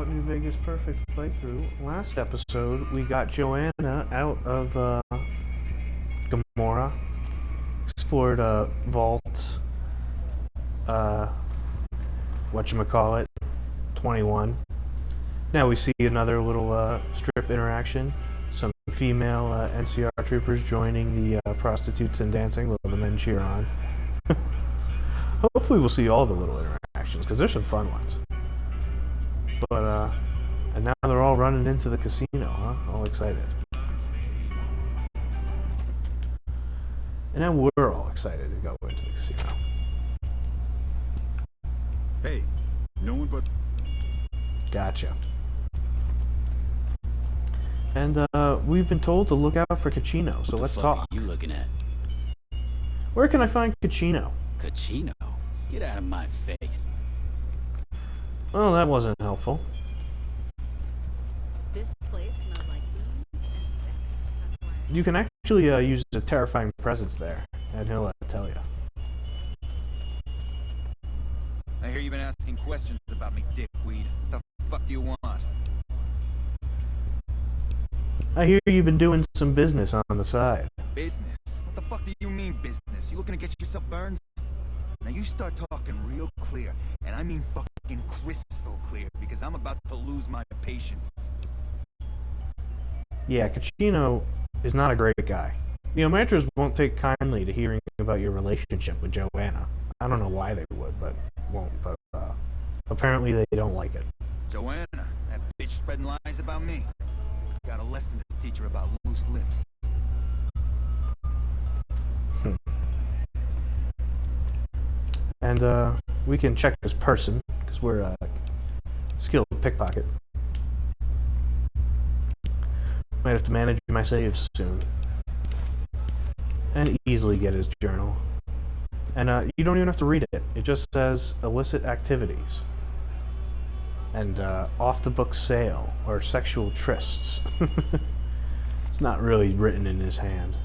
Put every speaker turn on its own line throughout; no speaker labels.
New Vegas Perfect playthrough. Last episode, we got Joanna out of Gamora, explored Vault, whatchamacallit, 21. Now we see another little strip interaction. Some female NCR troopers joining the prostitutes and dancing while the men cheer on. Hopefully we'll see all the little interactions, because there's some fun ones. But, and now they're all running into the casino, huh? All excited. And now we're all excited to go into the casino.
Hey, no one but...
Gotcha. And, we've been told to look out for Kachino, so let's talk.
What the fuck are you looking at?
Where can I find Kachino?
Kachino? Get out of my face.
Well, that wasn't helpful.
This place smells like booze and sex. That's why
You can actually use a terrifying presence there, and he'll tell you.
I hear you've been asking questions about me, dickweed. What the fuck do you want?
I hear you've been doing some business on the side.
Business? What the fuck do you mean business? You looking to get yourself burned? Now you start talking real clear, and I mean fucking crystal clear, because I'm about to lose my patience.
Yeah, Kachino is not a great guy. The Omantras won't take kindly to hearing about your relationship with Joanna. I don't know why they would, but won't. But apparently they don't like it.
Joanna, that bitch spreading lies about me. Got a lesson to teach her about loose lips.
And we can check his person, because we're skilled pickpocket. Might have to manage my saves soon. And easily get his journal. And you don't even have to read it. It just says illicit activities. And off-the-book sale, or sexual trysts. It's not really written in his hand.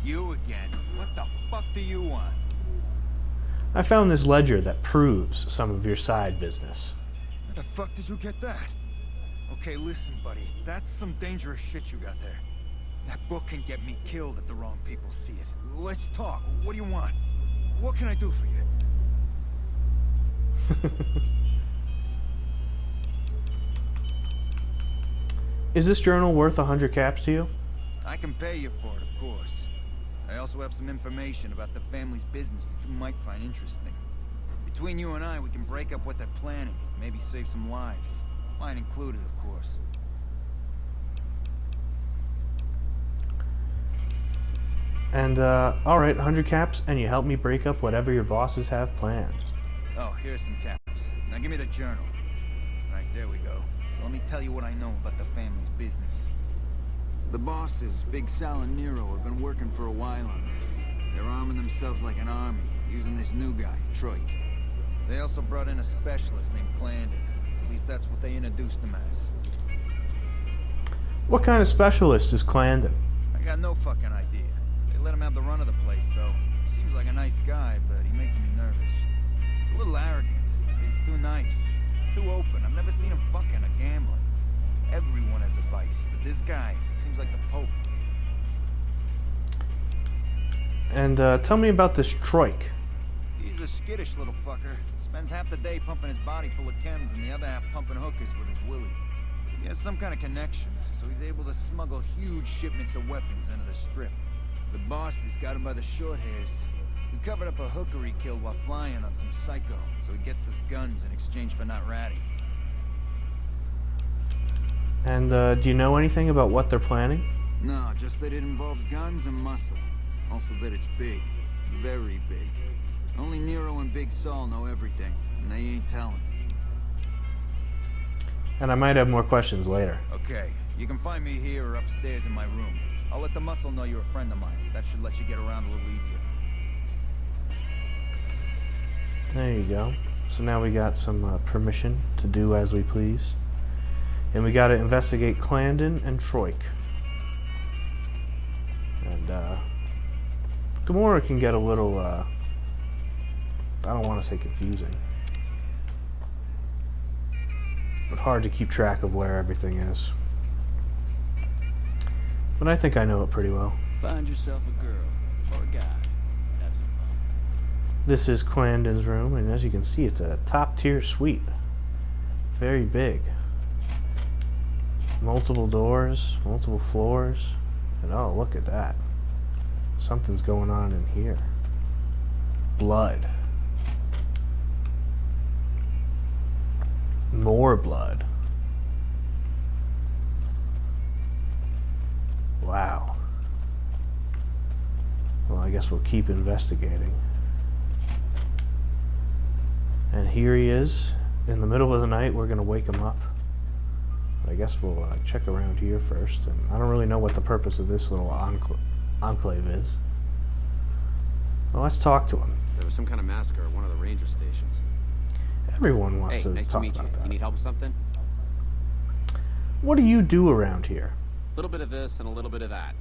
You again? What the fuck do you want?
I found this ledger that proves some of your side business.
Where the fuck did you get that? Okay, listen, buddy. That's some dangerous shit you got there. That book can get me killed if the wrong people see it. Let's talk. What do you want? What can I do for you?
Is this journal worth 100 caps to you?
I can pay you for it, of course. I also have some information about the family's business that you might find interesting. Between you and I, we can break up what they're planning, maybe save some lives. Mine included, of course.
And, alright, 100 caps, and you help me break up whatever your bosses have planned.
Oh, here's some caps. Now give me the journal. Right, there we go. So let me tell you what I know about the family's business. The bosses, Big Sal and Nero, have been working for a while on this. They're arming themselves like an army, using this new guy, Troike. They also brought in a specialist named Clandon. At least that's what they introduced him as.
What kind of specialist is Clandon?
I got no fucking idea. They let him have the run of the place, though. Seems like a nice guy, but he makes me nervous. He's a little arrogant. He's too nice, too open. I've never seen him fucking a gambler. Everyone has a vice, but this guy seems like the Pope.
And tell me about this troike.
He's a skittish little fucker. Spends half the day pumping his body full of chems and the other half pumping hookers with his willy. He has some kind of connections, so he's able to smuggle huge shipments of weapons into the strip. The bosses got him by the short hairs. He covered up a hooker he killed while flying on some psycho, so he gets his guns in exchange for not ratting.
And do you know anything about what they're planning?
No, just that it involves guns and muscle. Also that it's big. Very big. Only Nero and Big Sal know everything, and they ain't telling.
And I might have more questions later.
Okay, you can find me here or upstairs in my room. I'll let the muscle know you're a friend of mine. That should let you get around a little easier.
There you go. So now we got some permission to do as we please. And we gotta investigate Clandon and Troike. And, Gamora can get a little, I don't want to say confusing. but hard to keep track of where everything is. But I think I know it pretty well.
Find yourself a girl or a guy. Have some fun.
This is Clandon's room, and as you can see, it's a top-tier suite. Very big. Multiple doors, multiple floors, and oh, look at that. Something's going on in here. Blood. More blood. Wow. Well, I guess we'll keep investigating. And here he is. In the middle of the night, we're going to wake him up. I guess we'll check around here first. And I don't really know what the purpose of this little enclave is. Well, let's talk to him.
There was some kind of massacre at one of the ranger stations.
Everyone wants to
nice
talk
to meet you.
about
Do you
that.
need help with something?
What do you do around here?
A little bit of this and a little bit of that.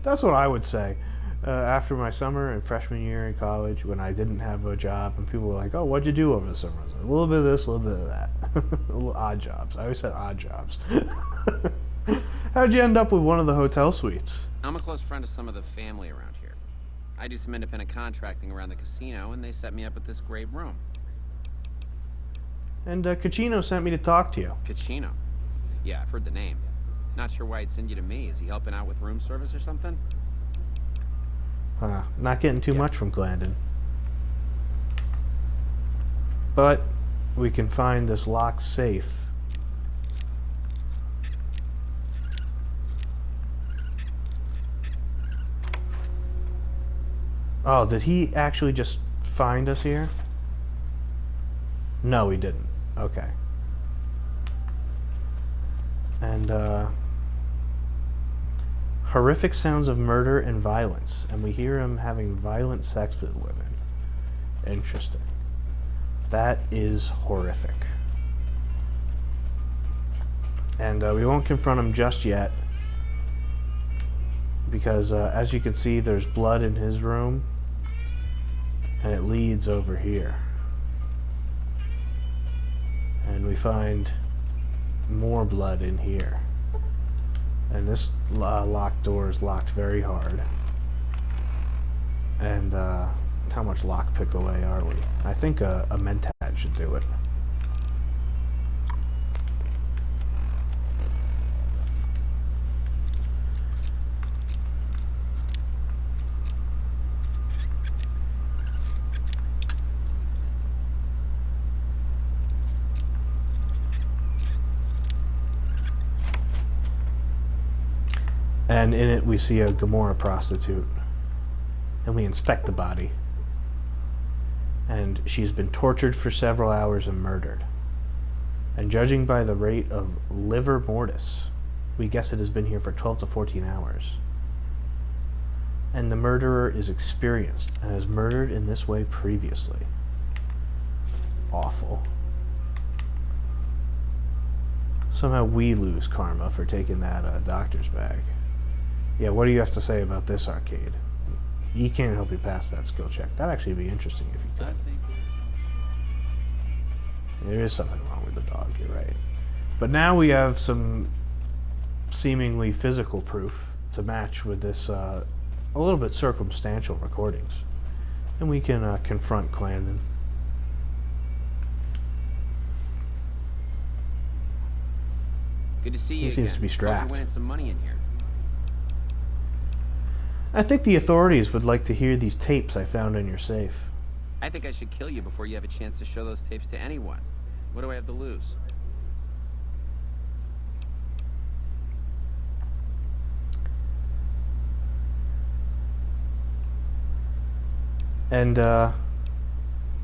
That's what I would say. After my summer and freshman year in college, when I didn't have a job, and people were like, "Oh, what'd you do over the summer?" I was like, a little bit of this, a little bit of that. A little odd jobs. I always said odd jobs. How'd you end up with one of the hotel suites?
I'm a close friend of some of the family around here. I do some independent contracting around the casino, and they set me up with this great room.
And Cachino sent me to talk to you.
Cachino. Yeah, I've heard the name. Not sure why he'd send you to me. Is he helping out with room service or something?
Not getting too much from Glandon. But we can find this locked safe. Oh, did he actually just find us here? No, he didn't. Okay. And, horrific sounds of murder and violence, and we hear him having violent sex with women. Interesting. That is horrific. And we won't confront him just yet, because as you can see, there's blood in his room, and it leads over here. And we find more blood in here. And this locked door is locked very hard. And how much lockpick away are we? I think a Mentat should do it. And in it we see a Gomorrah prostitute. And we inspect the body. And she's been tortured for several hours and murdered. And judging by the rate of livor mortis, we guess it has been here for 12 to 14 hours. And the murderer is experienced and has murdered in this way previously. Awful. Somehow we lose karma for taking that doctor's bag. Yeah, what do you have to say about this arcade? You can't help you pass that skill check. That'd actually be interesting if you
I
could.
think
There is something wrong with the dog, you're right. But now we have some seemingly physical proof to match with this a little bit circumstantial recordings. And we can confront Clandon.
Good to see you
He seems
again.
to be
Hope
strapped.
you're winning some money in here.
I think the authorities would like to hear these tapes I found in your safe.
I think I should kill you before you have a chance to show those tapes to anyone. What do I have to lose?
And,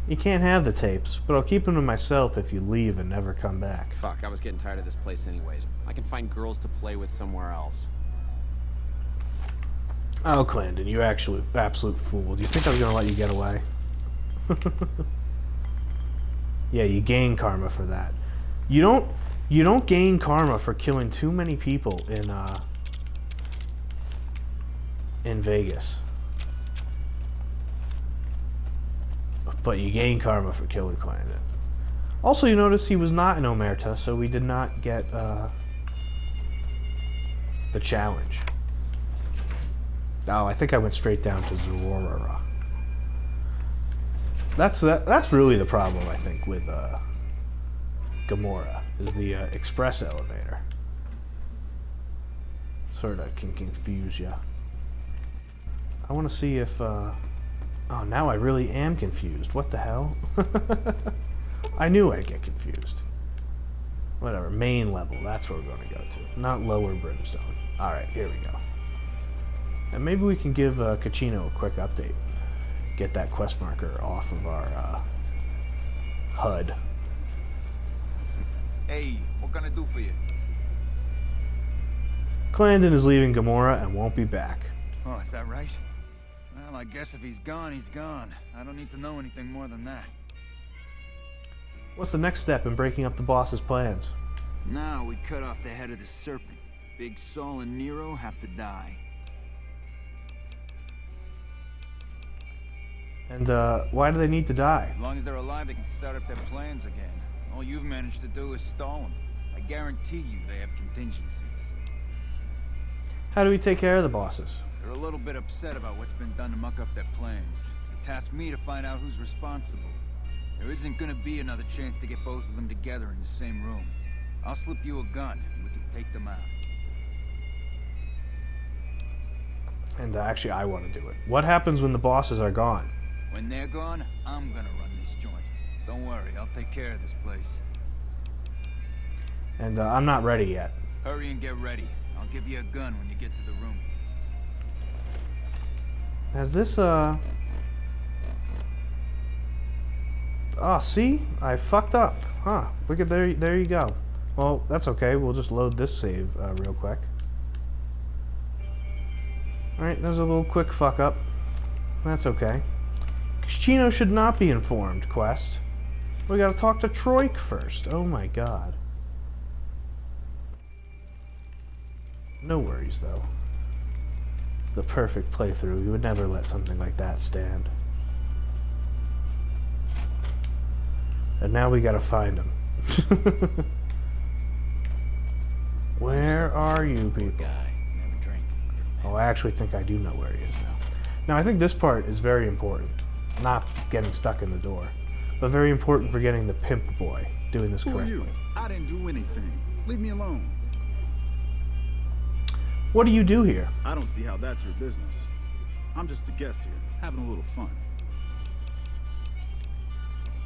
you can't have the tapes, but I'll keep them to myself if you leave and never come back.
Fuck, I was getting tired of this place anyways. I can find girls to play with somewhere else.
Oh, Clandon, you absolute fool. Do you think I was gonna let you get away? Yeah, you gain karma for that. You don't gain karma for killing too many people in Vegas. But you gain karma for killing Clandon. Also, you notice he was not in Omerta, so we did not get the challenge. Oh, I think I went straight down to Zorora. That's really the problem, I think, with Gamora, is the express elevator. Sort of can confuse you. I want to see if... oh, now I really am confused. What the hell? I knew I'd get confused. Whatever, main level, that's where we're going to go to. Not lower Brimstone. Alright, here we go. And maybe we can give Kachino a quick update. Get that quest marker off of our HUD.
Hey, what can I do for you?
Clarendon is leaving Gamora and won't be back.
Oh, is that right? Well, I guess if he's gone, he's gone. I don't need to know anything more than that.
What's the next step in breaking up the boss's plans?
Now we cut off the head of the serpent. Big Sal and Nero have to die.
And why do they need to die?
As long as they're alive, they can start up their plans again. All you've managed to do is stall them. I guarantee you they have contingencies.
How do we take care of the bosses?
They're a little bit upset about what's been done to muck up their plans. They tasked me to find out who's responsible. There isn't gonna be another chance to get both of them together in the same room. I'll slip you a gun, and we can take them out.
And actually, I want to do it. What happens when the bosses are gone?
When they're gone, I'm gonna run this joint. Don't worry, I'll take care of this place.
And I'm not ready yet.
Hurry and get ready. I'll give you a gun when you get to the room.
Has this, Oh, see? I fucked up. Huh. Look at there you go. Well, that's okay. We'll just load this save real quick. Alright, there's a little quick fuck up. That's okay. Chino should not be informed, Quest. We gotta talk to Troike first. Oh my god. No worries, though. It's the perfect playthrough. You would never let something like that stand. And now we gotta find him. Where are you people?
Guy, never drink.
Oh, I actually think I do know where he is now. Now, I think this part is very important. Not getting stuck in the door, but very important for getting the Pimp-Boy doing this
Who are
correctly.
you? I didn't do anything. Leave me alone.
What do you do here?
I don't see how that's your business. I'm just a guest here, having a little fun.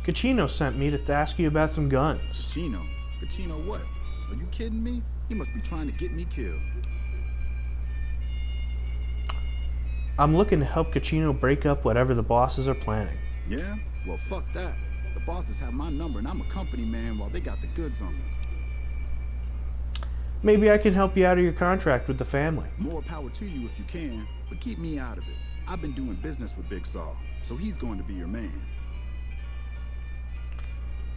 Kachino sent me to ask you about some guns.
Kachino? Kachino what? Are you kidding me? He must be trying to get me killed.
I'm looking to help Kachino break up whatever the bosses are planning.
Yeah? Well, fuck that. The bosses have my number and I'm a company man while they got the goods on me.
Maybe I can help you out of your contract with the family.
More power to you if you can, but keep me out of it. I've been doing business with Big Sal, so he's going to be your man.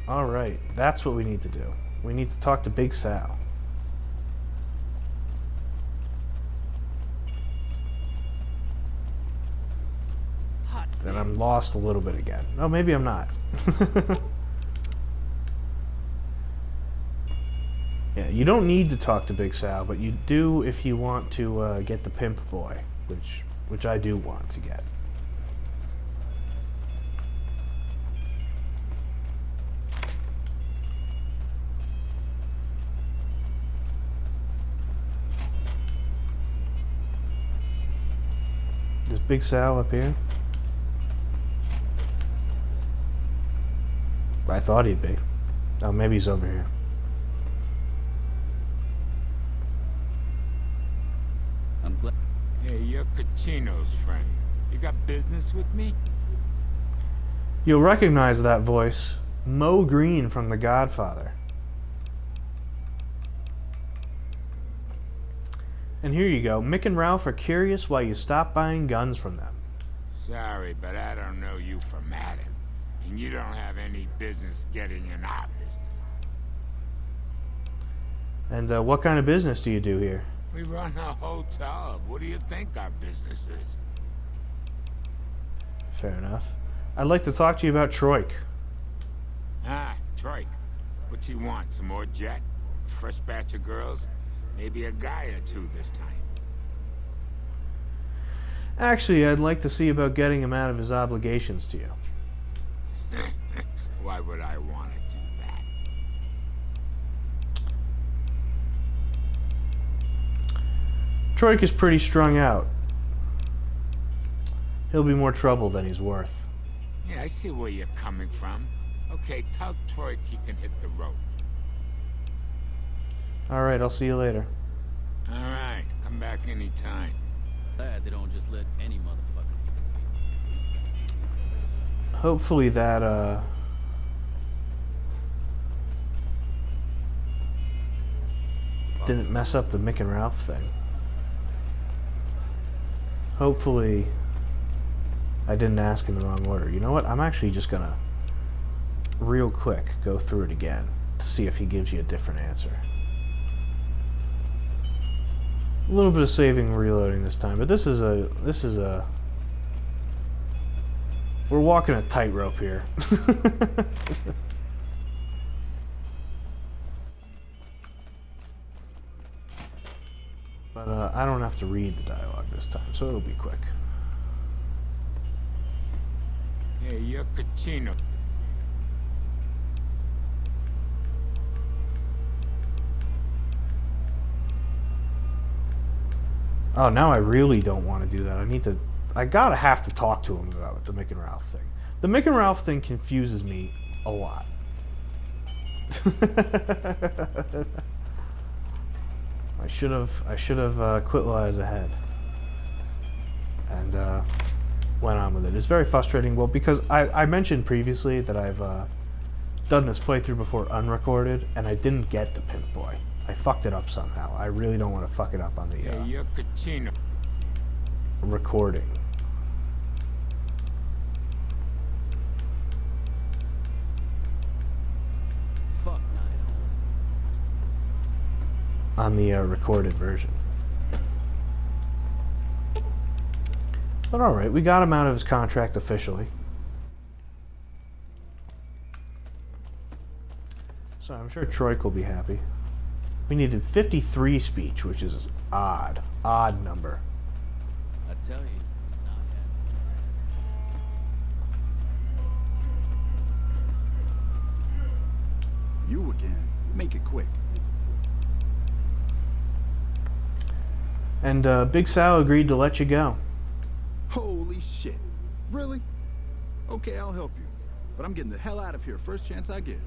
Alright, that's what we need to do. We need to talk to Big Sal. Then I'm lost a little bit again. Oh, maybe I'm not. Yeah, you don't need to talk to Big Sal, but you do if you want to get the Pimp-Boy, which I do want to get. Is Big Sal up here? I thought he'd be. Oh, maybe he's over here.
I'm glad.
Hey, you're Kachino's friend. You got business with me?
You'll recognize that voice. Mo Green from The Godfather. And here you go. Mick and Ralph are curious why you stopped buying guns from them.
Sorry, but I don't know you from Adam. And you don't have any business getting in our business.
And what kind of business do you do here?
We run a hotel. What do you think our business is?
Fair enough. I'd like to talk to you about Troike.
Ah, Troike. What's he want? Some more jet? A fresh batch of girls? Maybe a guy or two this time.
Actually, I'd like to see about getting him out of his obligations to you.
Why would I want to do that?
Troike is pretty strung out. He'll be more trouble than he's worth.
Yeah, I see where you're coming from. Okay, tell Troike he can hit the road.
Alright, I'll see you later.
Alright, come back anytime.
Glad they don't just let any motherfucker take a
Hopefully that, didn't mess up the Mick and Ralph thing. Hopefully I didn't ask in the wrong order. You know what? I'm actually just gonna real quick go through it again to see if he gives you a different answer. A little bit of saving and reloading this time, but this is a we're walking a tightrope here. But I don't have to read the dialogue this time, so it'll be quick.
Hey, you're Cucino.
Oh, now I really don't want to do that. I gotta have to talk to him about the Mick and Ralph thing. The Mick and Ralph thing confuses me a lot. I should have quit while I was ahead and went on with it. It's very frustrating. Well, because I mentioned previously that I've done this playthrough before unrecorded, and I didn't get the Pimp-Boy. I fucked it up somehow. I really don't want to fuck it up on the
Hey, you're Cucino.
recording.
Fuck no.
On the recorded version. But alright, we got him out of his contract officially. So I'm sure Troike will be happy. We needed 53 speech, which is odd. Odd number.
I tell you, not happy.
You again. Make it quick.
And Big Sal agreed to let you go.
Holy shit. Really? Okay, I'll help you. But I'm getting the hell out of here first chance I get.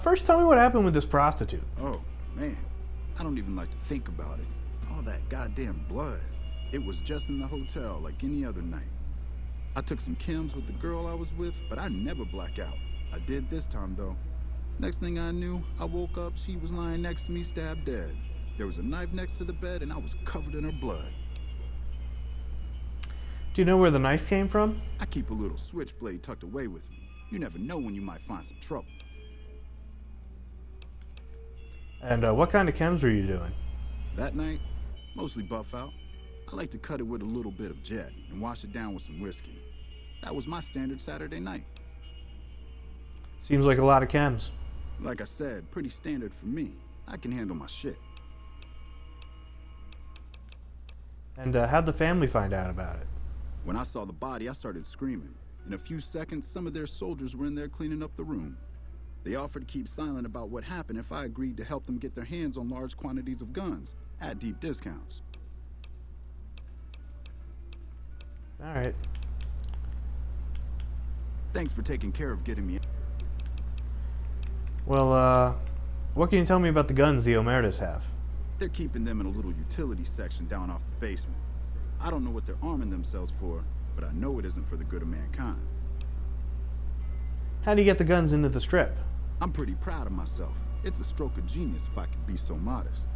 First, tell me what happened with this prostitute.
Oh, man. I don't even like to think about it. All that goddamn blood. It was just in the hotel like any other night. I took some chems with the girl I was with, but I never black out. I did this time, though. Next thing I knew, I woke up, she was lying next to me, stabbed dead. There was a knife next to the bed, and I was covered in her blood.
Do you know where the knife came from?
I keep a little switchblade tucked away with me. You never know when you might find some trouble.
And what kind of chems were you doing?
That night, mostly buff out. I like to cut it with a little bit of jet and wash it down with some whiskey. That was my standard Saturday night.
Seems like a lot of chems.
Like I said, pretty standard for me. I can handle my shit.
And how'd the family find out about it?
When I saw the body, I started screaming. In a few seconds, some of their soldiers were in there cleaning up the room. They offered to keep silent about what happened if I agreed to help them get their hands on large quantities of guns at deep discounts.
Alright.
Thanks for taking care of getting me.
Well, what can you tell me about the guns the Omertas have?
They're keeping them in a little utility section down off the basement. I don't know what they're arming themselves for, but I know it isn't for the good of mankind.
How do you get the guns into the strip?
I'm pretty proud of myself. It's a stroke of genius if I could be so modest.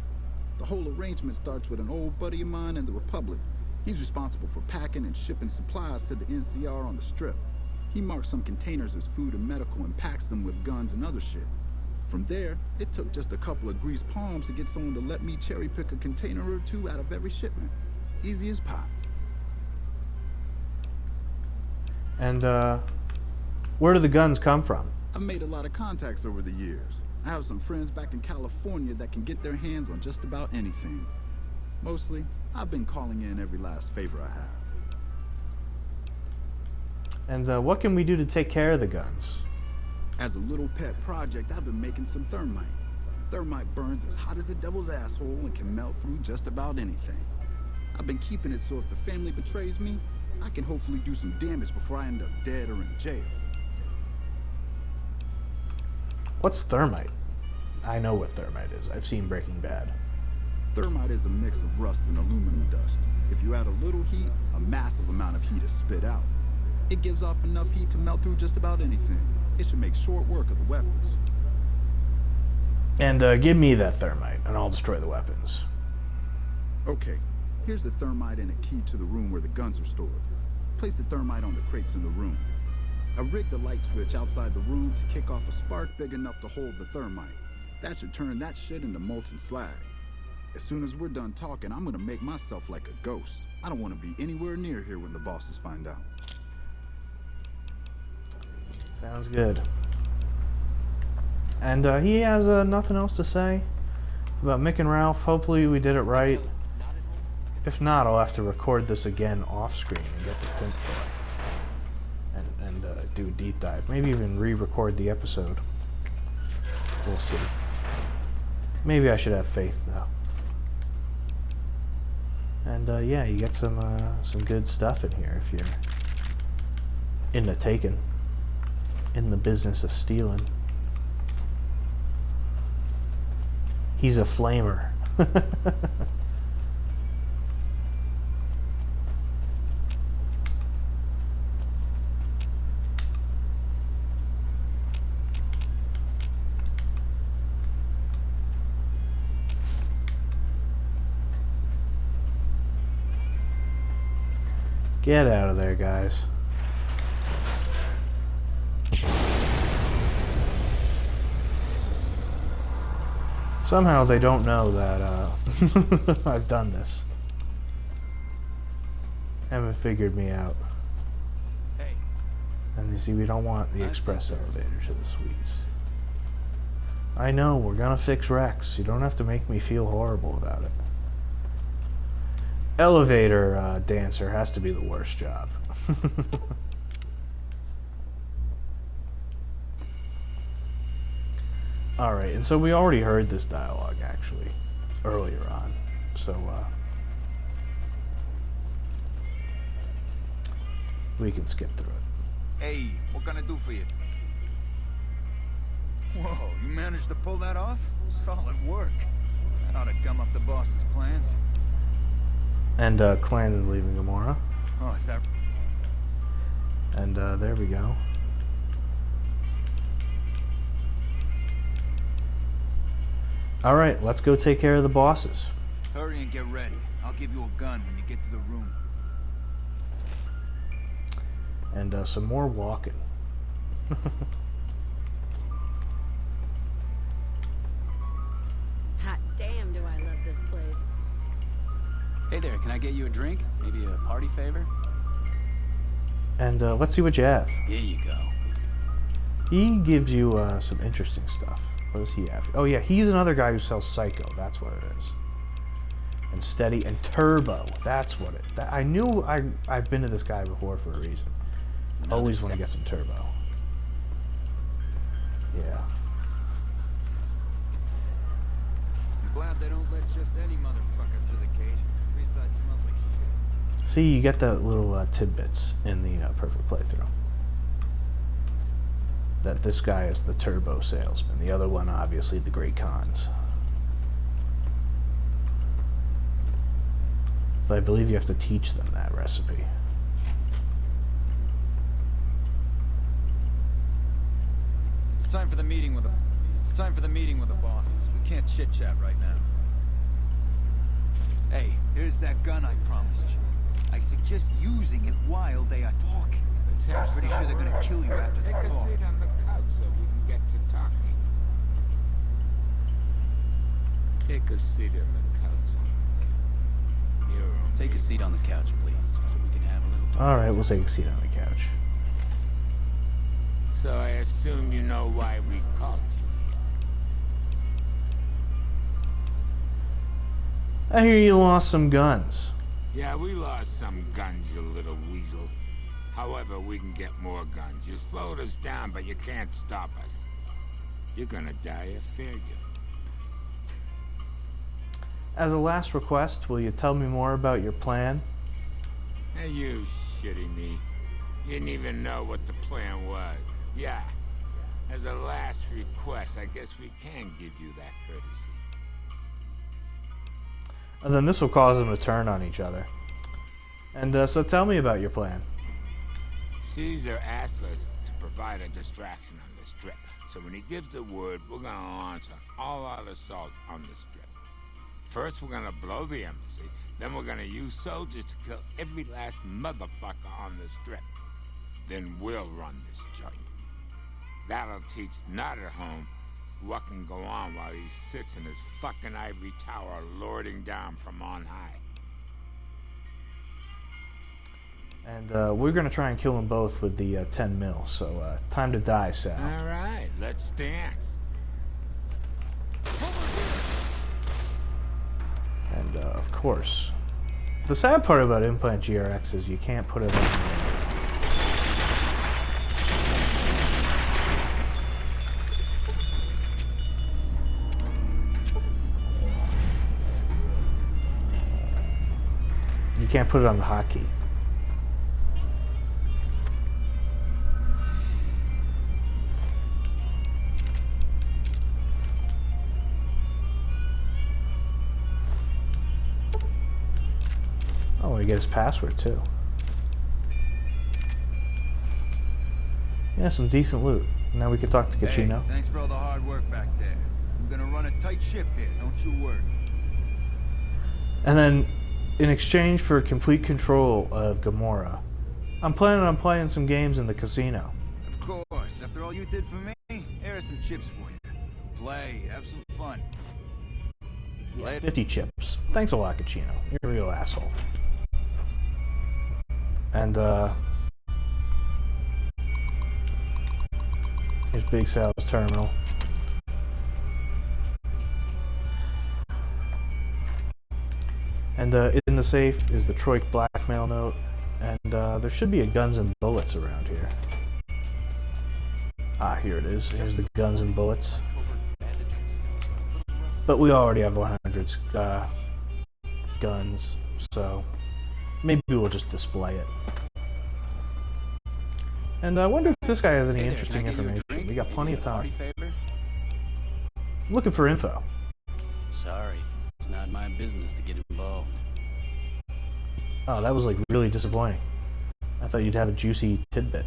The whole arrangement starts with an old buddy of mine in the Republic. He's responsible for packing and shipping supplies to the NCR on the strip. He marks some containers as food and medical and packs them with guns and other shit. From there, it took just a couple of greased palms to get someone to let me cherry pick a container or two out of every shipment. Easy as pie.
And Where do the guns come from?
I've made a lot of contacts over the years. I have some friends back in California that can get their hands on just about anything. Mostly, I've been calling in every last favor I have.
And what can we do to take care of the guns?
As a little pet project, I've been making some thermite. Thermite burns as hot as the devil's asshole and can melt through just about anything. I've been keeping it so if the family betrays me, I can hopefully do some damage before I end up dead or in jail.
What's thermite? I know what thermite is. I've seen Breaking Bad.
Thermite is a mix of rust and aluminum dust. If you add a little heat, a massive amount of heat is spit out. It gives off enough heat to melt through just about anything. It should make short work of the weapons.
And give me that thermite, and I'll destroy the weapons.
Okay, here's the thermite and a key to the room where the guns are stored. Place the thermite on the crates in the room. I rigged the light switch outside the room to kick off a spark big enough to hold the thermite. That should turn that shit into molten slag. As soon as we're done talking, I'm gonna make myself like a ghost. I don't want to be anywhere near here when the bosses find out.
Sounds good. And he has nothing else to say about Mick and Ralph. Hopefully we did it right. If not, I'll have to record this again off screen and get the Pimp-Boy and do a deep dive. Maybe even re-record the episode. We'll see. Maybe I should have faith though. And yeah, you get some good stuff in here if you're into taking, in the business of stealing. He's a flamer. Get out of there, guys. Somehow they don't know that I've done this. Haven't figured me out.
Hey.
And you see, we don't want the express elevator to the suites. I know, we're gonna fix Rex. You don't have to make me feel horrible about it. Elevator dancer has to be the worst job. Alright, and so we already heard this dialogue, actually, earlier on. So, we can skip through it.
Hey, what can I do for you? Whoa, you managed to pull that off? Solid work. That ought to gum up the boss's plans.
And, Clandon leaving Gamora.
Oh, is that...
And, there we go. Alright, let's go take care of the bosses.
Hurry and get ready. I'll give you a gun when you get to the room.
And, some more walking.
Hot damn, do I love this place.
Hey there, can I get you a drink? Maybe a party favor?
And, let's see what you have.
Here you go.
He gives you, some interesting stuff. What does he have? Oh yeah, he's another guy who sells Psycho. That's what it is. And Steady and Turbo. That's what it. I knew I've been to this guy before for a reason. Always want to get some Turbo. Yeah.
I'm glad they don't let just any motherfucker through the cage. Freeside smells like shit.
See, you get the little tidbits in the perfect playthrough. That this guy is the Turbo salesman. The other one, obviously, the Great Khans. So I believe you have to teach them that recipe.
It's time for the meeting with the... It's time for the meeting with the bosses. We can't chit-chat right now. Hey, here's that gun I promised you. I suggest using it while they are talking. I'm pretty sure they're gonna kill you after they
Take a
talk.
seat on the couch so we can get to talking. Take a seat on the couch. Nero.
Take a seat on the couch, please, so we can have a little talk.
Alright, we'll take a seat on the couch.
So I assume you know why we called you.
I hear you lost some guns.
Yeah, we lost some guns, you little weasel. However, we can get more guns. You slowed us down, but you can't stop us. You're gonna die a failure.
As a last request, will you tell me more about your plan?
Are you shitting me? You didn't even know what the plan was. Yeah. As a last request, I guess we can give you that courtesy.
And then this will cause them to turn on each other. And so tell me about your plan.
Caesar asked us to provide a distraction on the strip. So when he gives the word, we're gonna launch an all-out assault on the strip. First, we're gonna blow the embassy. Then we're gonna use soldiers to kill every last motherfucker on the strip. Then we'll run this joint. That'll teach Not at Home what can go on while he sits in his fucking ivory tower lording down from on high.
And we're gonna try and kill them both with the 10 mil. So time to die, Sal.
All right, let's dance.
And of course, the sad part about Implant GRX is you can't put it on. You can't put it on the hotkey. Oh, we get his password too. Yeah, some decent loot. Now we can talk to Gacino.
Hey, thanks for all the hard work back there. I'm gonna run a tight ship here, don't you worry.
And then, in exchange for complete control of Gamora, I'm planning on playing some games in the casino.
Of course, after all you did for me, here are some chips for you. Play, have some fun.
Yeah, 50 chips. Thanks a lot, Gacino. You're a real asshole. And, here's Big Sal's terminal. And in the safe is the troike blackmail note, and there should be a guns and bullets around here. Ah, here it is. Here's the guns and bullets. But we already have 100 guns, so maybe we'll just display it. And I wonder if this guy has any interesting information. We got plenty of time. I'm looking for info.
Sorry, it's not my business to get involved.
Oh, that was like really disappointing. I thought you'd have a juicy tidbit.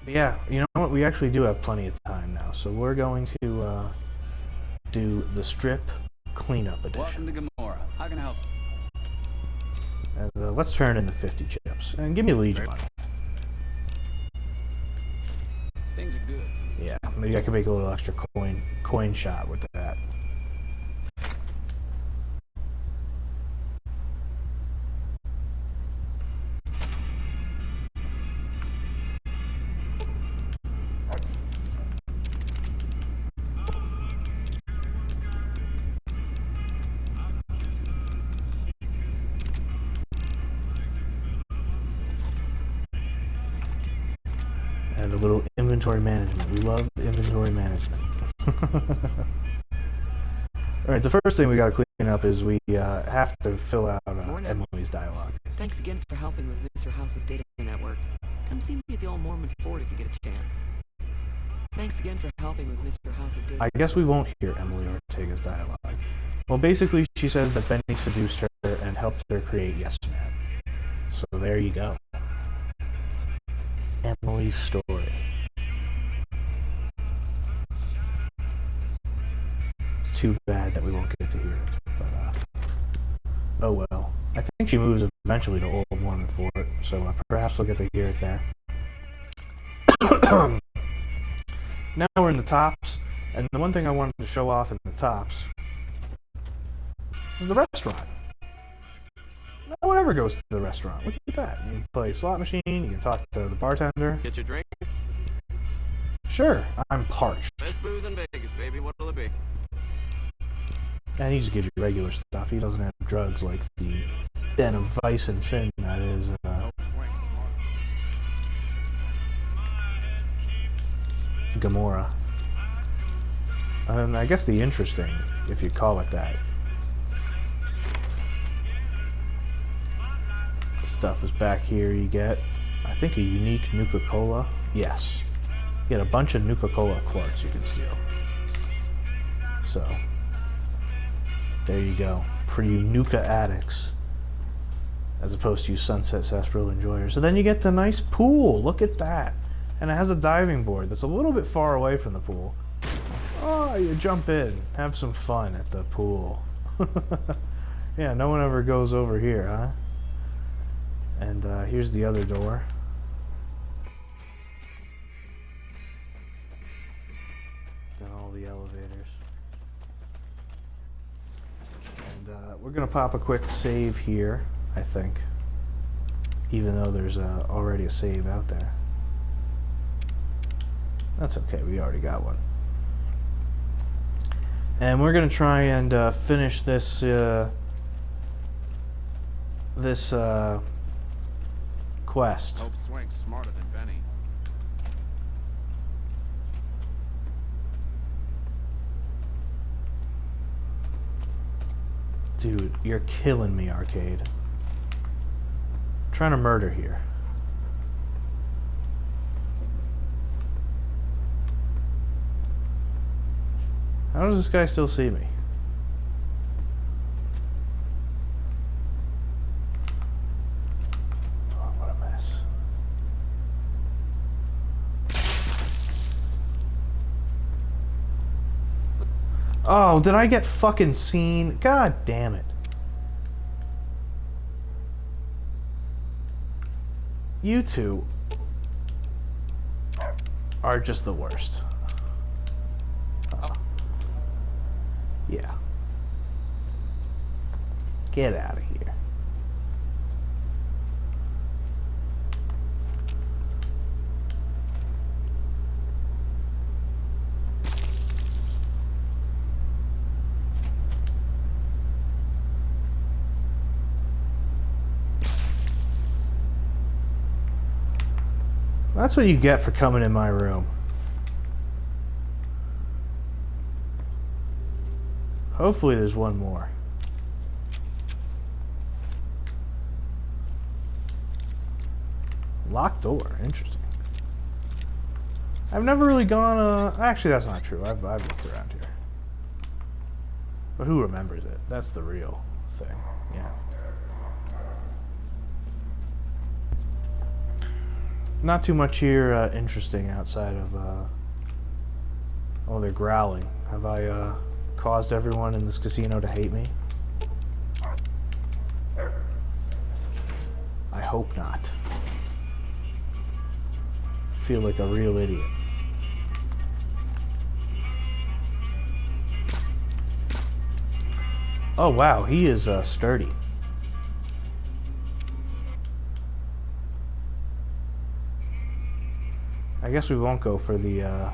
But yeah, you know what? We actually do have plenty of time now, so we're going to do the strip cleanup edition.
Welcome to Gamora. How can I help?
And let's turn in the 50 chips and give me a Legion money.
Things are good.
Yeah, maybe I can make a little extra coin shot with that. And a little inventory management. We love inventory management. Alright, the first thing we gotta clean up is we have to fill out Emily's dialogue.
Thanks again for helping with Mr. House's data network. Come see me at the old Mormon Fort if you get a chance. Thanks again for helping with Mr. House's data.
I guess we won't hear Emily Ortega's dialogue. Well, basically, she says that Benny seduced her and helped her create Yes Man. So there you go. Emily's story. It's too bad that we won't get to hear it, but oh well. I think she moves eventually to Old Mormon Fort, so perhaps we'll get to hear it there. Now we're in the tops, and the one thing I wanted to show off in the tops is the restaurant. Whatever goes to the restaurant. Look at that. You can play slot machine, you can talk to the bartender.
Get your drink?
Sure, I'm parched.
Best booze in Vegas, baby. What'll it be?
And he just gives you regular stuff. He doesn't have drugs like the den of vice and sin that is Gamora. And I guess the interesting, if you call it that, stuff is back here. You get, I think, a unique Nuka-Cola. Yes. You get a bunch of Nuka-Cola quarts you can steal. So, there you go. For you Nuka addicts. As opposed to you Sunset Sarsaparilla enjoyers. So then you get the nice pool. Look at that. And it has a diving board that's a little bit far away from the pool. Oh, you jump in. Have some fun at the pool. Yeah, no one ever goes over here, huh? And here's the other door. Then all the elevators. And we're going to pop a quick save here, I think. Even though there's already a save out there. That's okay, we already got one. And we're going to try and finish this quest.
Hope Swank's smarter than Benny.
Dude, you're killing me, Arcade. I'm trying to murder here. How does this guy still see me? Oh, what a mess. Oh, did I get fucking seen? God damn it. You two are just the worst. Yeah. Get out of here. That's what you get for coming in my room. Hopefully there's one more. Locked door. Interesting. I've never really gone, actually that's not true. I've looked around here. But who remembers it? That's the real thing. Yeah. Not too much here interesting outside of, oh, they're growling. Have I, caused everyone in this casino to hate me? I hope not. Feel like a real idiot. Oh wow, he is sturdy. I guess we won't go for the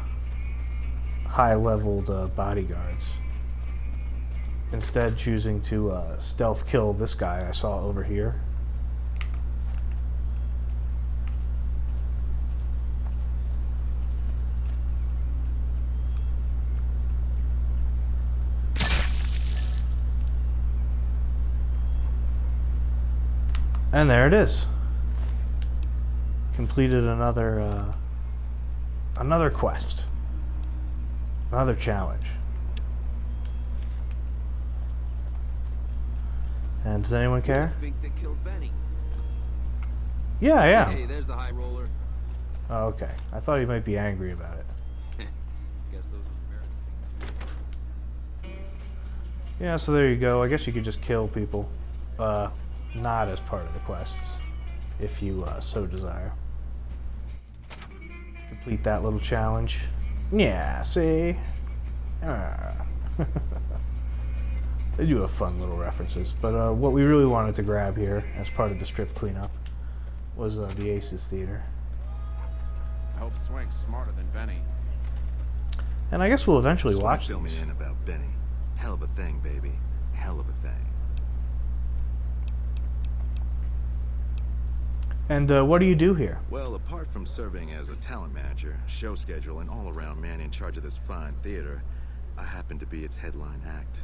high-leveled bodyguards. Instead, choosing to stealth kill this guy I saw over here. And there it is. Completed another another quest. Another challenge. And does anyone care?
You think they killed Benny?
Yeah.
Hey, there's the high roller.
Oh, okay. I thought he might be angry about it.
Guess those were American things.
Yeah, so there you go. I guess you could just kill people. Not as part of the quests, if you so desire. Complete that little challenge. Yeah, see? They do have fun little references, but what we really wanted to grab here as part of the strip cleanup was the Aces Theater.
I hope Swank's smarter than Benny.
And I guess we'll eventually
Swank
watch
filled me
these.
in about Benny. Hell of a thing, baby. Hell of a thing.
And what do you do here?
Well, apart from serving as a talent manager, show schedule, and all-around man in charge of this fine theater, I happen to be its headline act.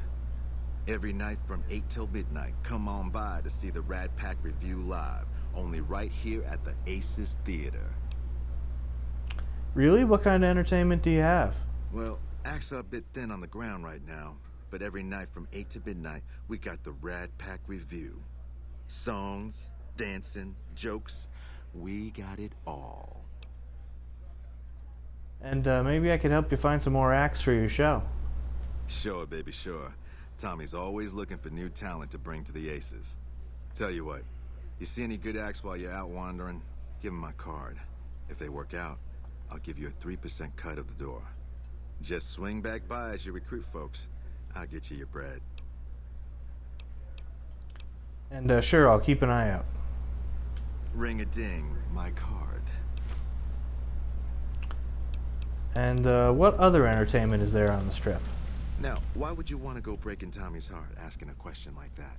Every night from 8 till midnight, come on by to see the Rat Pack Review live, only right here at the Aces Theater.
Really? What kind of entertainment do you have?
Well, acts are a bit thin on the ground right now, but every night from 8 to midnight, we got the Rat Pack Review. Songs, dancing, jokes, we got it all.
And maybe I could help you find some more acts for your show.
Sure, baby, sure. Tommy's always looking for new talent to bring to the Aces. Tell you what, you see any good acts while you're out wandering, give them my card. If they work out, I'll give you a 3% cut of the door. Just swing back by as you recruit folks. I'll get you your bread.
And sure, I'll keep an eye out.
Ring-a-ding, my card.
And what other entertainment is there on the strip?
Now, why would you want to go breaking Tommy's heart asking a question like that?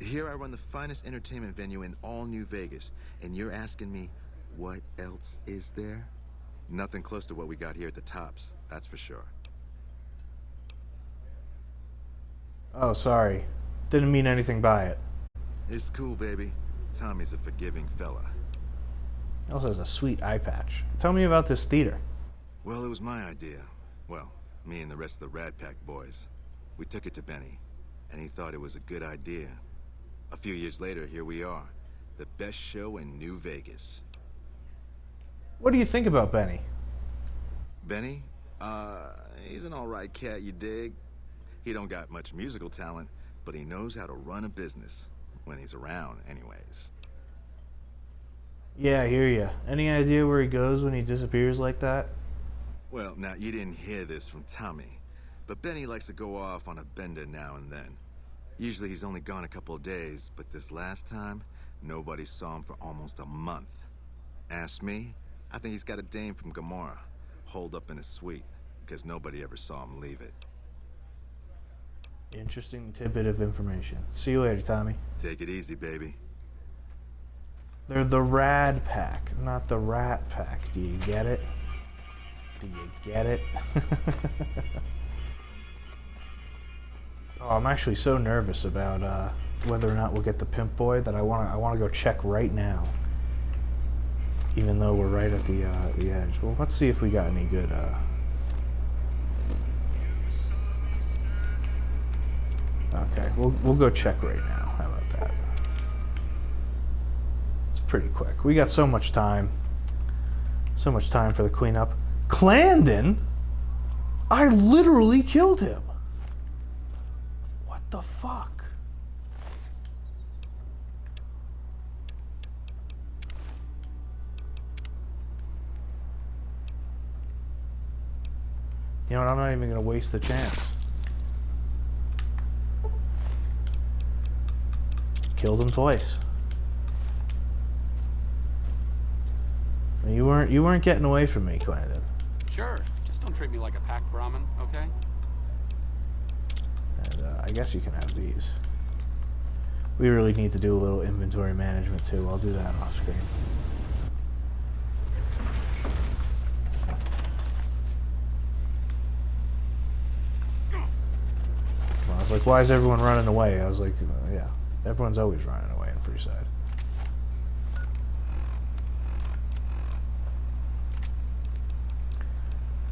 Here I run the finest entertainment venue in all New Vegas, and you're asking me, what else is there? Nothing close to what we got here at the Tops, that's for sure.
Oh, sorry. Didn't mean anything by it.
It's cool, baby. Tommy's a forgiving fella.
He also has a sweet eye patch. Tell me about this theater.
Well, it was my idea. Well, me and the rest of the Rat Pack boys. We took it to Benny, and he thought it was a good idea. A few years later, here we are. The best show in New Vegas.
What do you think about Benny?
Benny? He's an alright cat, you dig? He don't got much musical talent, but he knows how to run a business. When he's around, anyways.
Yeah, I hear ya. Any idea where he goes when he disappears like that?
Well, now, you didn't hear this from Tommy, but Benny likes to go off on a bender now and then. Usually he's only gone a couple of days, but this last time, nobody saw him for almost a month. Ask me, I think he's got a dame from Gomorrah, holed up in his suite, because nobody ever saw him leave it.
Interesting tidbit of information. See you later, Tommy.
Take it easy, baby.
They're the Rad Pack, not the Rat Pack. Do you get it? Do you get it? Oh, I'm actually so nervous about whether or not we'll get the Pimp-Boy that I want to go check right now. Even though we're right at the edge. Well, let's see if we got any good. Okay, we'll go check right now. How about that? It's pretty quick. We got so much time. So much time for the cleanup. Clandon? I literally killed him. What the fuck? You know what? I'm not even gonna waste the chance. Killed him twice. You weren't getting away from me, Clandon.
Sure. Just don't treat me like a pack Brahmin, okay?
And I guess you can have these. We really need to do a little inventory management too. I'll do that off screen. Well, I was like, why is everyone running away? I was like, yeah, everyone's always running away in Freeside.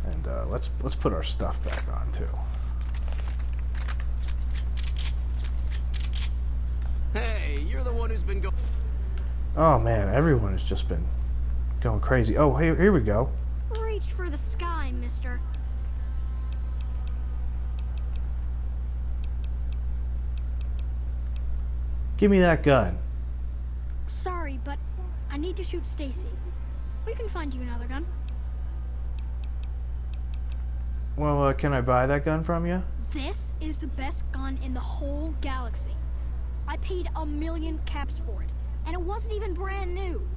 And let's put our stuff back on too.
Hey, you're the one who's been going.
Oh man, everyone has just been going crazy. Oh, hey, here we go.
Reach for the sky, mister.
Give me that gun.
Sorry, but I need to shoot Stacy. We can find you another gun.
Well, can I buy that gun from you?
This is the best gun in the whole galaxy. I paid 1,000,000 caps for it, and it wasn't even brand new.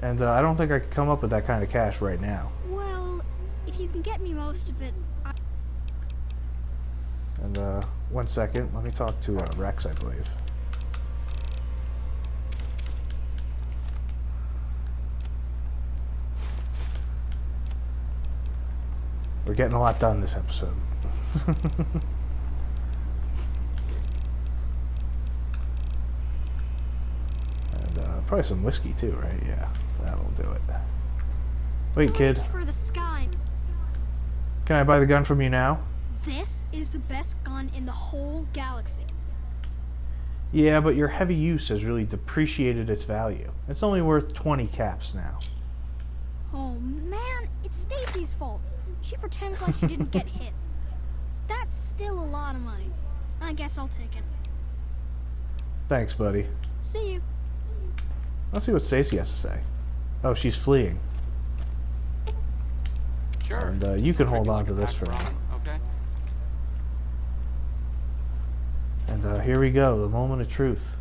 And I don't think I could come up with that kind of cash right now.
Well, if you can get me most of it,
And 1 second, let me talk to Rex, I believe. We're getting a lot done this episode. And probably some whiskey too, right? Yeah, that'll do it. Wait, kid.
For the sky.
Can I buy the gun from you now?
This is the best gun in the whole galaxy.
Yeah, but your heavy use has really depreciated its value. It's only worth 20 caps now.
Oh man, it's Stacy's fault. She pretends like she didn't get hit. That's still a lot of money. I guess I'll take it.
Thanks, buddy.
See you.
Let's see what Stacy has to say. Oh, she's fleeing.
Sure.
And you can hold on to this for now.
Okay.
And here we go, the moment of truth.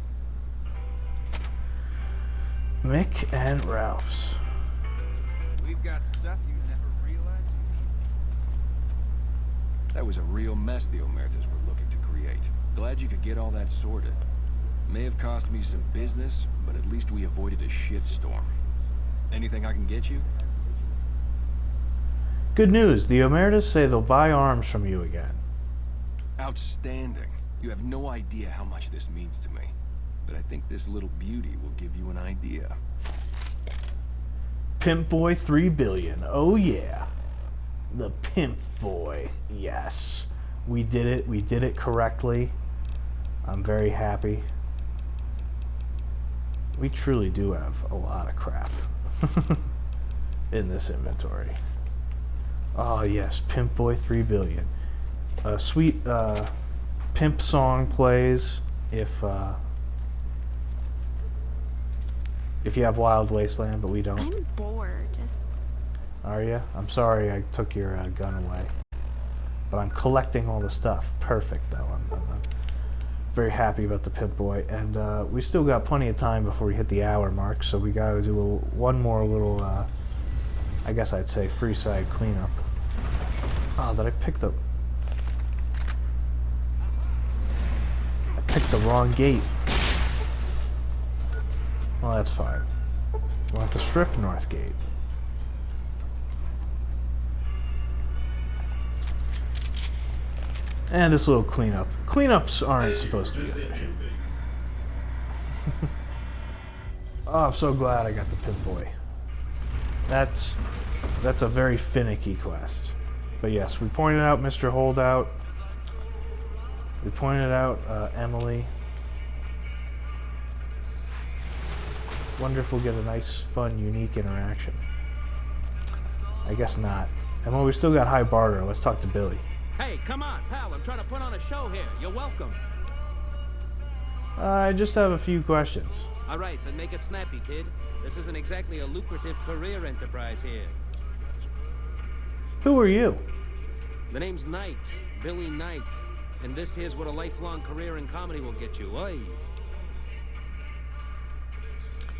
Mick and Ralph's.
We've got stuff you never realized you need.
That was a real mess the Omertas were looking to create. Glad you could get all that sorted. May have cost me some business, but at least we avoided a shitstorm. Anything I can get you?
Good news, the Omertas say they'll buy arms from you again.
Outstanding. You have no idea how much this means to me. But I think this little beauty will give you an idea.
Pimp-Boy 3 billion, oh yeah. The Pimp-Boy, yes. We did it correctly. I'm very happy. We truly do have a lot of crap in this inventory. Oh yes, Pimp-Boy 3 billion. A sweet pimp song plays if you have Wild Wasteland, but we don't.
I'm bored.
Are you? I'm sorry I took your gun away. But I'm collecting all the stuff. Perfect, though. I'm very happy about the Pimp-Boy. And we still got plenty of time before we hit the hour mark, so we gotta do one more little, I guess I'd say, free side cleanup. Oh, did I pick the... I picked the wrong gate. Well, that's fine. We want the Strip North Gate. And this little cleanup. Cleanups aren't supposed to be efficient. Oh, I'm so glad I got the Pimp-Boy. That's a very finicky quest. But yes, we pointed out Mr. Holdout. We pointed out Emily. Wonder if we'll get a nice, fun, unique interaction. I guess not. And well, we still got high barter. Let's talk to Billy.
Hey, come on, pal. I'm trying to put on a show here. You're welcome.
I just have a few questions.
All right, then make it snappy, kid. This isn't exactly a lucrative career enterprise here.
Who are you?
The name's Knight, Billy Knight. And this here's what a lifelong career in comedy will get you. Oi.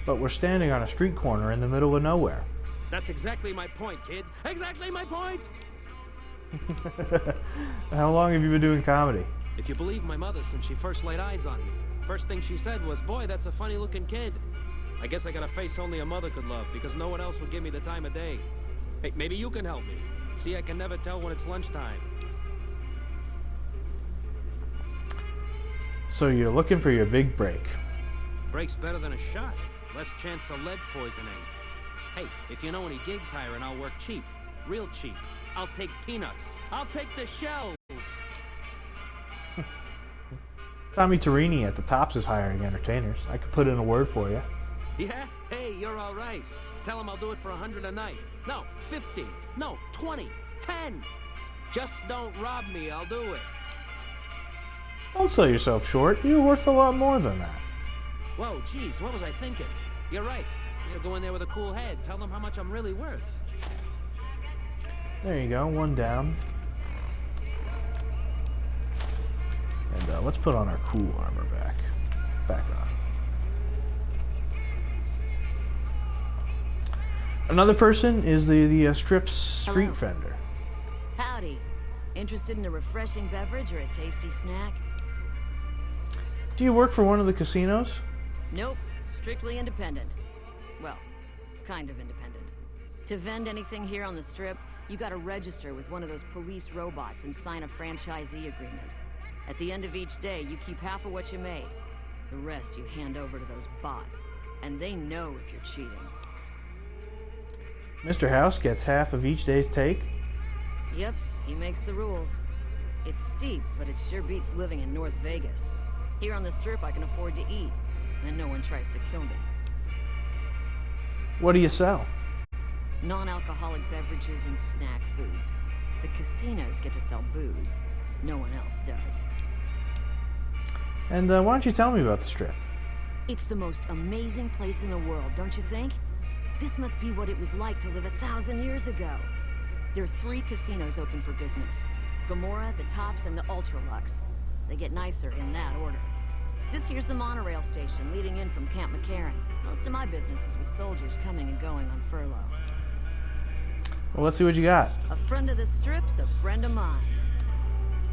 But we're standing on a street corner in the middle of nowhere.
That's exactly my point, kid. Exactly my point!
How long have you been doing comedy?
If you believe my mother, since she first laid eyes on me. First thing she said was, boy, that's a funny looking kid. I guess I got a face only a mother could love, because no one else would give me the time of day. Hey, maybe you can help me. See, I can never tell when it's lunchtime.
So you're looking for your big break.
Break's better than a shot. Less chance of lead poisoning. Hey, if you know any gigs hiring, I'll work cheap. Real cheap. I'll take peanuts. I'll take the shells.
Tommy Torini at the Tops is hiring entertainers. I could put in a word for you.
Yeah? Hey, you're all right. Tell him I'll do it for 100 a night. No, 50. No, 20. 10. Just don't rob me. I'll do it.
Don't sell yourself short. You're worth a lot more than that.
Whoa, geez, what was I thinking? You're right. I gotta go in there with a cool head. Tell them how much I'm really worth.
There you go. One down. And let's put on our cool armor back on. Another person is the strip's street
Hello.
vendor.
Howdy. Interested in a refreshing beverage or a tasty snack?
Do you work for one of the casinos?
Nope. Strictly independent. Well, kind of independent. To vend anything here on the Strip, you gotta register with one of those police robots and sign a franchisee agreement. At the end of each day, you keep half of what you made. The rest you hand over to those bots. And they know if you're cheating.
Mr. House gets half of each day's take?
Yep, he makes the rules. It's steep, but it sure beats living in North Vegas. Here on the Strip, I can afford to eat, and no one tries to kill me.
What do you sell?
Non-alcoholic beverages and snack foods. The casinos get to sell booze. No one else does.
And why don't you tell me about the Strip?
It's the most amazing place in the world, don't you think? This must be what it was like to live 1,000 years ago. There are 3 casinos open for business. Gomorrah, the Tops, and the Ultralux. They get nicer in that order. This here's the monorail station leading in from Camp McCarran. Most of my business is with soldiers coming and going on furlough.
Well, let's see what you got.
A friend of the Strip's a friend of mine.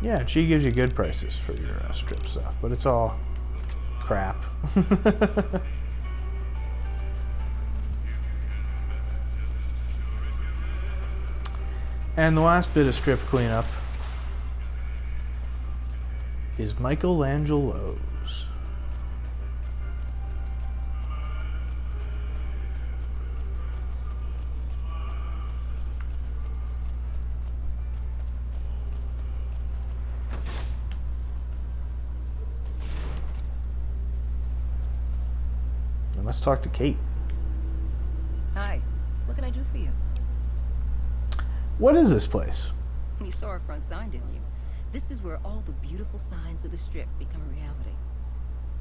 Yeah, she gives you good prices for your Strip stuff, but it's all crap. And the last bit of Strip cleanup is Michelangelo's. And let's talk to Kate.
Hi. What can I do for you?
What is this place?
You saw our front sign, didn't you? This is where all the beautiful signs of the Strip become a reality.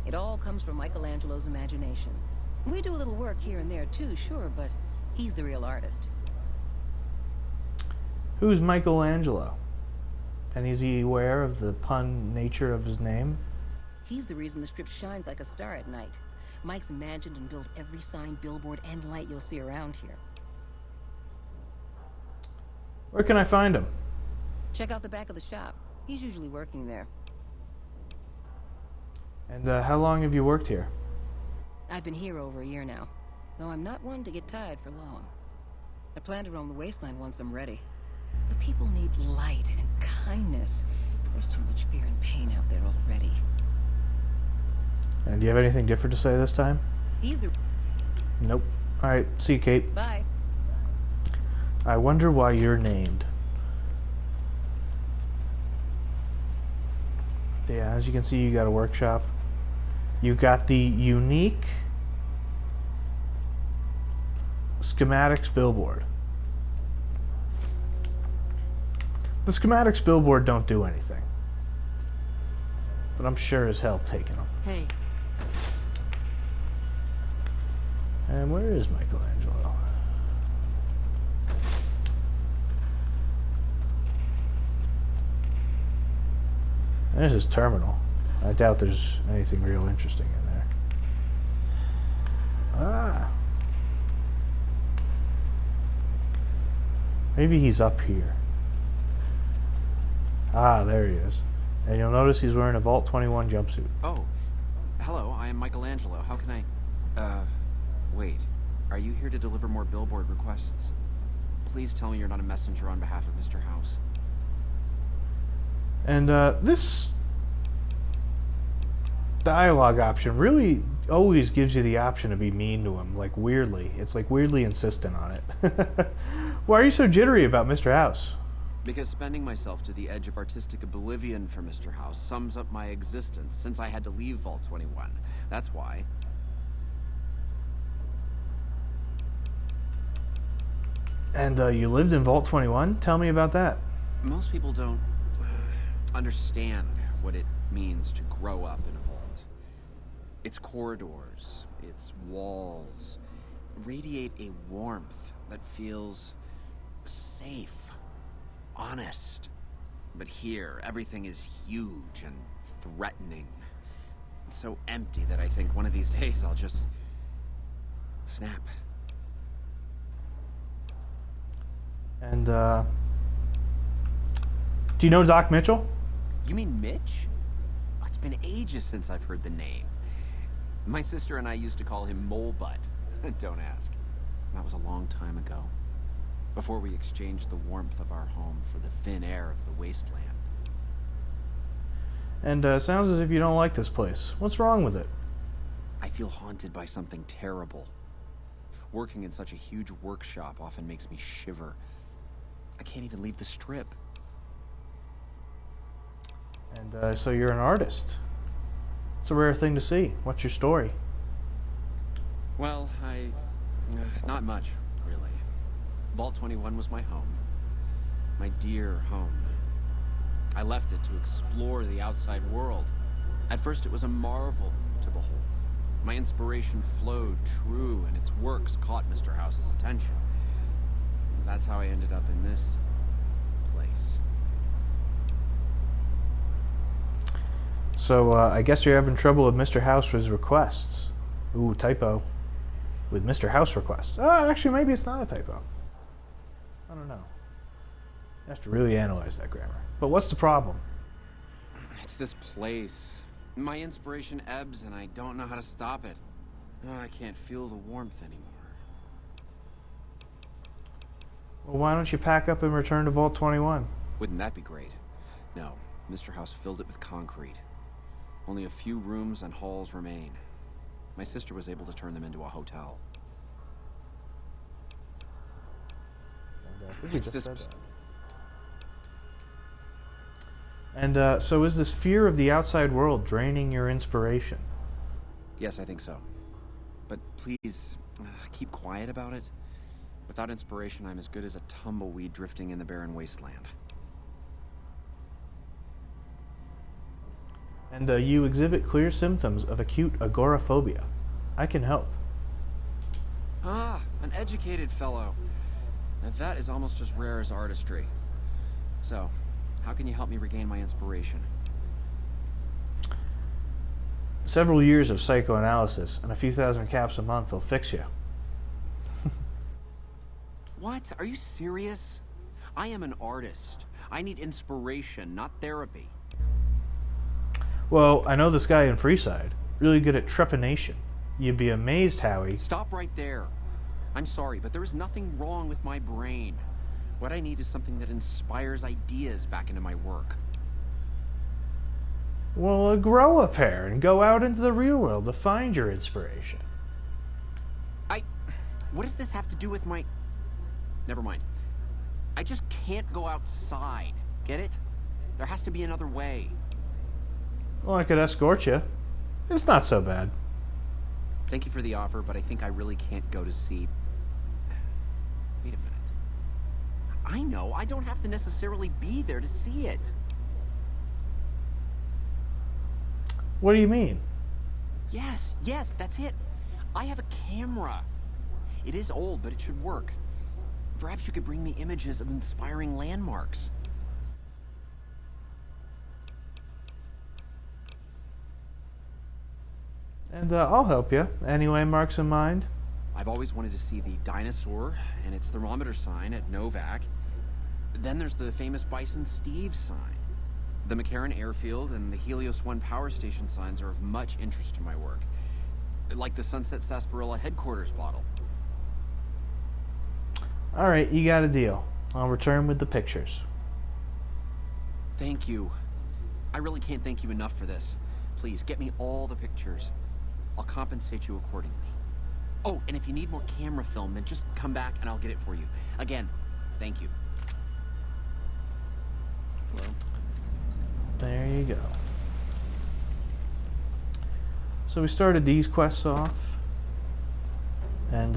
It all comes from Michelangelo's imagination. We do a little work here and there too, sure, but he's the real artist.
Who's Michelangelo? And is he aware of the pun nature of his name?
He's the reason the Strip shines like a star at night. Mike's imagined and built every sign, billboard, and light you'll see around here.
Where can I find him?
Check out the back of the shop. He's usually working there.
And how long have you worked here?
I've been here over a year now, though I'm not one to get tired for long. I plan to roam the wasteland once I'm ready. The people need light and kindness. There's too much fear and pain out there already.
And do you have anything different to say this time?
He's the...
Nope. Alright, see you, Kate.
Bye.
I wonder why you're named. Yeah, as you can see, you got a workshop. You got the unique schematics billboard. The schematics billboard don't do anything, but I'm sure as hell taking them.
Hey.
And where is Michelangelo? There's his terminal. I doubt there's anything real interesting in there. Ah. Maybe he's up here. Ah, there he is. And you'll notice he's wearing a Vault 21 jumpsuit.
Oh, hello, I am Michelangelo. How can I... wait. Are you here to deliver more billboard requests? Please tell me you're not a messenger on behalf of Mr. House.
And this dialogue option really always gives you the option to be mean to him, like weirdly. It's like weirdly insistent on it. Why are you so jittery about Mr. House?
Because spending myself to the edge of artistic oblivion for Mr. House sums up my existence since I had to leave Vault 21. That's why.
And you lived in Vault 21? Tell me about that.
Most people don't understand what it means to grow up in a vault. Its corridors, its walls, radiate a warmth that feels safe, honest, But here, everything is huge and threatening. It's so empty that I think one of these days I'll just snap.
And, do you know Doc Mitchell?
You mean Mitch? Oh, it's been ages since I've heard the name. My sister and I used to call him Mole Butt. Don't ask. That was a long time ago. Before we exchanged the warmth of our home for the thin air of the wasteland.
And, sounds as if you don't like this place. What's wrong with it?
I feel haunted by something terrible. Working in such a huge workshop often makes me shiver. I can't even leave the strip.
And, so you're an artist. It's a rare thing to see. What's your story?
Well, not much, really. Vault 21 was my home. My dear home. I left it to explore the outside world. At first it was a marvel to behold. My inspiration flowed true, and its works caught Mr. House's attention. That's how I ended up in this place.
So, I guess you're having trouble with Mr. House's requests. Ooh, typo. With Mr. House requests. Actually, maybe it's not a typo. I don't know. You have to really analyze that grammar. But what's the problem?
It's this place. My inspiration ebbs, and I don't know how to stop it. I can't feel the warmth anymore.
Well, why don't you pack up and return to Vault 21?
Wouldn't that be great? No, Mr. House filled it with concrete. Only a few rooms and halls remain. My sister was able to turn them into a hotel.
And, I think we just said that. And so is this fear of the outside world draining your inspiration?
Yes, I think so. But please, keep quiet about it. Without inspiration, I'm as good as a tumbleweed drifting in the barren wasteland.
And you exhibit clear symptoms of acute agoraphobia. I can help.
Ah, an educated fellow. Now that is almost as rare as artistry. So, how can you help me regain my inspiration?
Several years of psychoanalysis and a few thousand caps a month will fix you.
What? Are you serious? I am an artist. I need inspiration, not therapy.
Well, I know this guy in Freeside. Really good at trepanation. You'd be amazed, Howie.
Stop right there. I'm sorry, but there is nothing wrong with my brain. What I need is something that inspires ideas back into my work.
Well, grow a pair and go out into the real world to find your inspiration.
What does this have to do with my... Never mind. I just can't go outside. Get it? There has to be another way.
Well, I could escort you. It's not so bad.
Thank you for the offer, but I think I really can't go to see... Wait a minute. I know, I don't have to necessarily be there to see it.
What do you mean?
Yes, that's it. I have a camera. It is old, but it should work. Perhaps you could bring me images of inspiring landmarks.
And I'll help you. Any landmarks in mind?
I've always wanted to see the dinosaur and its thermometer sign at Novak. Then there's the famous Bison Steve sign. The McCarran Airfield and the Helios 1 power station signs are of much interest to my work. Like the Sunset Sarsaparilla headquarters bottle.
Alright, you got a deal. I'll return with the pictures.
Thank you. I really can't thank you enough for this. Please, get me all the pictures. I'll compensate you accordingly. Oh, and if you need more camera film, then just come back and I'll get it for you. Again, thank you. Hello?
There you go. So we started these quests off. And,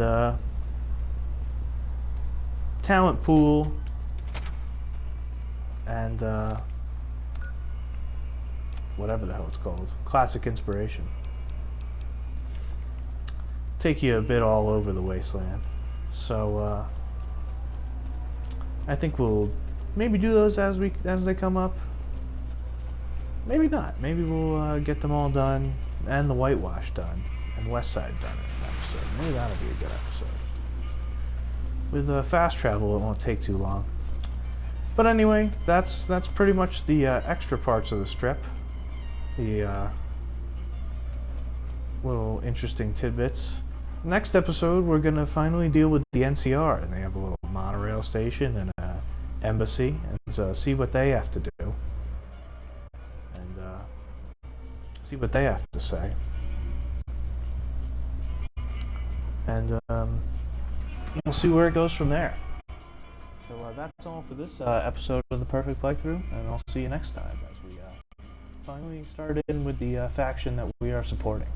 talent pool. And, whatever the hell it's called. Classic inspiration. Take you a bit all over the wasteland. So, I think we'll maybe do those as they come up. Maybe not. Maybe we'll get them all done and the whitewash done and West Side done in an episode. Maybe that'll be a good episode. With fast travel, it won't take too long. But anyway, that's pretty much the extra parts of the strip. The little interesting tidbits. Next episode, we're gonna finally deal with the NCR, and they have a little monorail station and an embassy, and see what they have to do, and see what they have to say, and we'll see where it goes from there. So that's all for this episode of The Perfect Playthrough, and I'll see you next time as we finally start in with the faction that we are supporting.